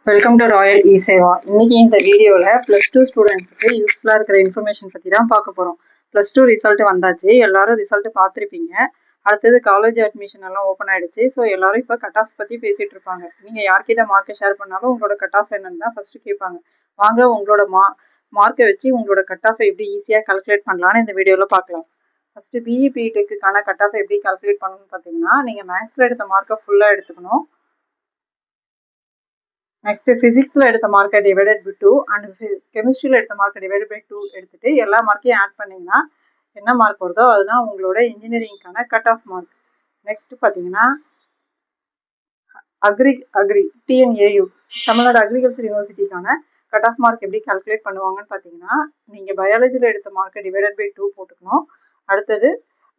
Welcome to Royal இ சேவா. இன்னைக்கு இந்த வீடியோவில் +2 ஸ்டூடெண்ட்ஸுக்கு யூஸ்ஃபுல்லாக இருக்கிற இன்ஃபர்மேஷன் பற்றி தான் பார்க்க போகிறோம். +2 ரிசல்ட் வந்தாச்சு, எல்லாரும் ரிசல்ட் பார்த்துருப்பீங்க. அடுத்தது காலேஜ் அட்மிஷன் எல்லாம் ஓப்பன் ஆயிடுச்சு. ஸோ எல்லாரும் இப்போ கட் ஆஃப் பற்றி பேசிகிட்டு இருப்பாங்க. நீங்கள் யார்கிட்ட மார்க்கை ஷேர் பண்ணாலும் உங்களோட கட் ஆஃப் என்னன்னு தான் ஃபஸ்ட்டு கேட்பாங்க. வாங்க உங்களோட மார்க்கை வச்சு உங்களோட கட் ஆஃபை எப்படி ஈஸியாக கால்குலேட் பண்ணலான்னு இந்த வீடியோவில் பார்க்கலாம். ஃபஸ்ட்டு பிஇ பிடெக்குக்கான கட் ஆஃபை எப்படி கால்குலேட் பண்ணணும்னு பார்த்தீங்கன்னா, நீங்கள் மேக்ஸில் எடுத்த மார்க்கை ஃபுல்லாக எடுத்துக்கணும். நெக்ஸ்ட் ஃபிசிக்ஸில் எடுத்த மார்க்கை டிவைடட் பை 2 அண்ட் கெமிஸ்ட்ரியில் எடுத்த மார்க்கை டிவைடட் பை 2 எடுத்துட்டு எல்லா மார்க்கையும் ஆட் பண்ணிங்கன்னா என்ன மார்க் வருதோ அதுதான் உங்களோட இன்ஜினியரிங்கான கட் ஆஃப் மார்க். நெக்ஸ்ட் பார்த்தீங்கன்னா அக்ரி டிஎன்ஏயு தமிழ்நாடு அக்ரிகல்ச்சர் யூனிவர்சிட்டிக்கான கட் ஆஃப் மார்க் எப்படி கால்குலேட் பண்ணுவாங்கன்னு பார்த்தீங்கன்னா, நீங்கள் பயாலஜியில் எடுத்த மார்க்கை டிவைடட் பை 2 போட்டுக்கணும். அடுத்தது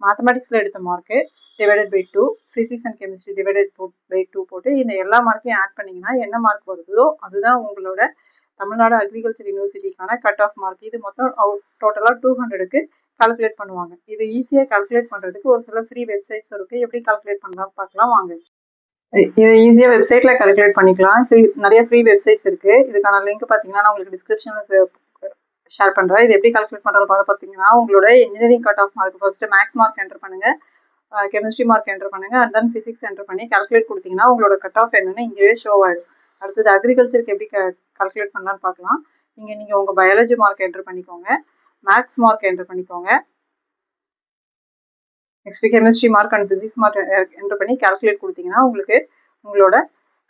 மேத்தமெட்டிக்ஸில் எடுத்த mark divided by 2, physics and chemistry divided by 2 போட்டு இந்த எல்லா மார்க்கையும் ஆட் பண்ணிங்கன்னா என்ன மார்க் வருதோ அதுதான் உங்களோட தமிழ்நாடு அக்ரிகல்ச்சர் யூனிவர்சிட்டிக்கான கட் ஆஃப் மார்க். இது மொத்தம் டோட்டலாக 200க்கு கால்குலேட் பண்ணுவாங்க. இது ஈஸியாக கால்குலேட் பண்ணுறதுக்கு ஒரு சில ஃப்ரீ வெப்சைட்ஸ் இருக்குது. எப்படி கால்குலேட் பண்ணலாம் பார்க்கலாம் வாங்க. இது ஈஸியாக வெப்சைட்டில் கால்குலேட் பண்ணிக்கலாம். நிறைய ஃப்ரீ வெப்சைட்ஸ் இருக்குது. இதுக்கான லிங்க் பார்த்தீங்கன்னா நான் உங்களுக்கு டிஸ்கிரிப்ஷனில் ஷேர் பண்ணுறேன். இது எப்படி கால்குலேட் பண்ணுறது பார்த்தீங்கன்னா, உங்களோட engineering cut off mark first maths mark enter பண்ணுங்கள், கெமிஸ்ட்ரி மார்க் என்டர் பண்ணுங்கள், அண்ட் தென் ஃபிசிக்ஸ் என்டர் பண்ணி கால்குலேட் கொடுத்தீங்கன்னா உங்களோட கட் ஆஃப் என்னன்னு இங்கேயே ஷோ ஆகிடும். அடுத்தது அக்ரிகல்ச்சருக்கு எப்படி கால்குலேட் பண்ணலான்னு பார்க்கலாம். நீங்கள் உங்கள் பயாலஜி மார்க் என்டர் பண்ணிக்கோங்க, மேக்ஸ் மார்க் என்டர் பண்ணிக்கோங்க, next chemistry mark and physics mark enter பண்ணி கால்குலேட் கொடுத்தீங்கன்னா உங்களுக்கு உங்களோட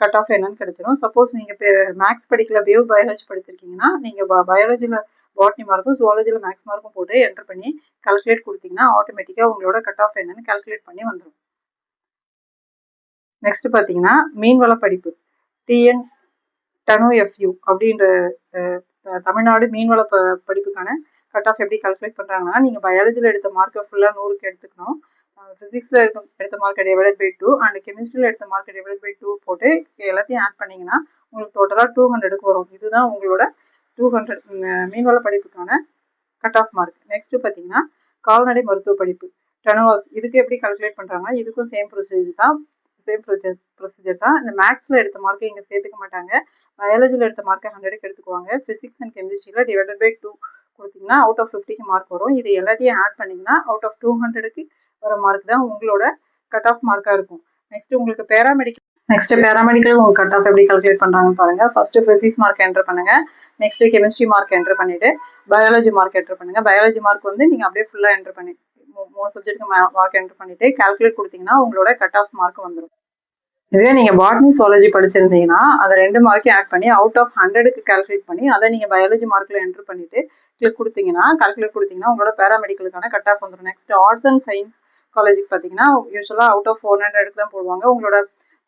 கட் ஆஃப் என்னன்னு கிடைச்சிடும். சப்போஸ் நீங்கள் மேக்ஸ் படிக்கல, பயாலஜி படிச்சிருக்கீங்கன்னா நீங்கள் பயாலஜியில் பாட்னி மார்க்கும் ஜுவாலஜியில் மேக்ஸ் மார்க்கும் போட்டு என்டர் பண்ணி கால்குலேட் கொடுத்தீங்கன்னா ஆட்டோமேட்டிக்காக உங்களோட கட் ஆஃப் என்னன்னு கால்குலேட் பண்ணி வந்துடும். நெக்ஸ்ட் பார்த்தீங்கன்னா மீன்வள படிப்பு டிஎன் டனோஎஃப்யூ அப்படின்ற தமிழ்நாடு மீன்வள படிப்புக்கான கட் ஆஃப் எப்படி கால்குலேட் பண்ணுறாங்கன்னா, நீங்கள் பயாலஜியில் எடுத்த மார்க்கை ஃபுல்லாக 100க்கு எடுத்துக்கணும், ஃபிசிக்ஸில் எடுத்த மார்க்கை டிவைடட் பை 2 அண்ட் கெமிஸ்ட்ரியில் எடுத்த மார்க்கை டிவைடட் பை 2 போட்டு எல்லாத்தையும் ஆட் பண்ணிங்கன்னா உங்களுக்கு டோட்டலாக 200க்கு வரும். இதுதான் உங்களோட 200 மீன்வள படிப்புக்கான கட் ஆஃப் மார்க். நெக்ஸ்ட் பார்த்தீங்கன்னா கால்நடை மருத்துவ படிப்பு டனோவாஸ், இதுக்கு எப்படி கால்குலேட் பண்ணுறாங்க, இதுக்கும் சேம் ப்ரொசீஜர் தான். இந்த மேக்ஸில் எடுத்த மார்க்கை இங்கே சேர்த்துக்க மாட்டாங்க. பயாலஜியில் எடுத்த மார்க்கை 100க்கு எடுத்துக்குவாங்க. ஃபிசிக்ஸ் அண்ட் கெமிஸ்ட்ரியில் டிவைடட் பை 2 கொடுத்தீங்கன்னா அவுட் ஆஃப் 50க்கு மார்க் வரும். இது எல்லாத்தையும் ஆட் பண்ணிங்கன்னா அவுட் ஆஃப் 200க்கு வர மார்க் தான் உங்களோட கட் ஆஃப் மார்க்காக இருக்கும். நெக்ஸ்ட் உங்களுக்கு பேராமெடிக்கல் உங்கள் கட் ஆஃப் எப்படி கால்குலேட் பண்ணுறாங்கன்னு பாருங்கள். ஃபஸ்ட்டு ஃபிசிக்ஸ் மார்க் என்டர் பண்ணுங்கள், நெக்ஸ்ட் கெமிஸ்ட்ரி மார்க் என்டர் பண்ணிவிட்டு பயாலஜி மார்க் என்டர் பண்ணுங்கள். பயாலஜி மார்க் வந்து நீங்கள் அப்படியே ஃபுல்லாக என்டர் பண்ணி 3 சப்ஜெக்ட்டுக்கு மார்க் என்டர் பண்ணிவிட்டு கால்குலேட் கொடுத்தீங்கன்னா உங்களோட கட் ஆஃப் மார்க் வந்துடும். இதே நீங்கள் பாட்னி ஜுவாலஜி படிச்சிருந்தீங்கன்னா அதை 2 மார்க்கையும் ஆட் பண்ணி அவுட் ஆஃப் 100க்கு கால்குலேட் பண்ணி அதை நீங்கள் பயாலஜி மார்க்கில் என்டர் பண்ணிவிட்டு கால்குலேட் கொடுத்தீங்கன்னா உங்களோட பேராமெடிக்கலுக்கான கட் ஆஃப் வந்துடும். நெக்ஸ்ட் ஆர்ட்ஸ் அண்ட் சயின்ஸ் காலேஜுக்கு பார்த்தீங்கன்னா யூஸ்வலாக அவுட் ஆஃப் 400க்கு தான் போடுவாங்க. உங்களோட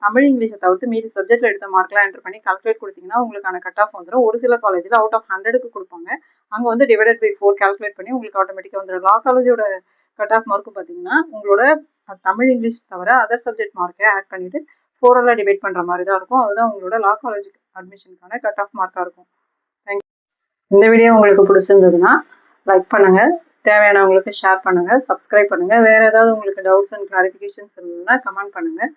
தமிழ் இங்கிலீஷை தவிர்த்து மீதி சப்ஜெக்டில் எடுத்த மார்க்லாம் என்டர் பண்ணி கால்குலேட் கொடுத்தீங்கன்னா உங்களுக்கான கட் ஆஃப் வந்துடும். ஒரு சில காலேஜில் அவுட் ஆஃப் 100க்கு கொடுப்பாங்க, அங்கே வந்து டிவைடட் பை 4 கால்குலேட் பண்ணி உங்களுக்கு ஆட்டோமேட்டிக்காக வந்துடும். லா காலேஜோட கட் ஆஃப் மார்க்கு பார்த்தீங்கன்னா உங்களோட தமிழ் இங்கிலீஷ் தவிர அதர் சப்ஜெக்ட் மார்க்கை ஆட் பண்ணிவிட்டு 4 டிவைட் பண்ணுற மாதிரி தான் இருக்கும். அதுதான் உங்களோட லா காலேஜ் அட்மிஷனுக்கான கட் ஆஃப் மார்க்காக இருக்கும். தேங்க்யூ. இந்த வீடியோ உங்களுக்கு பிடிச்சிருந்ததுன்னா லைக் பண்ணுங்கள், தேவையானவங்களுக்கு ஷேர் பண்ணுங்கள், சப்ஸ்கிரைப் பண்ணுங்கள். வேறு ஏதாவது உங்களுக்கு டவுட்ஸ் அண்ட் கிளாரிஃபிகேஷன்ஸ் இருந்ததுன்னா கமெண்ட் பண்ணுங்கள்.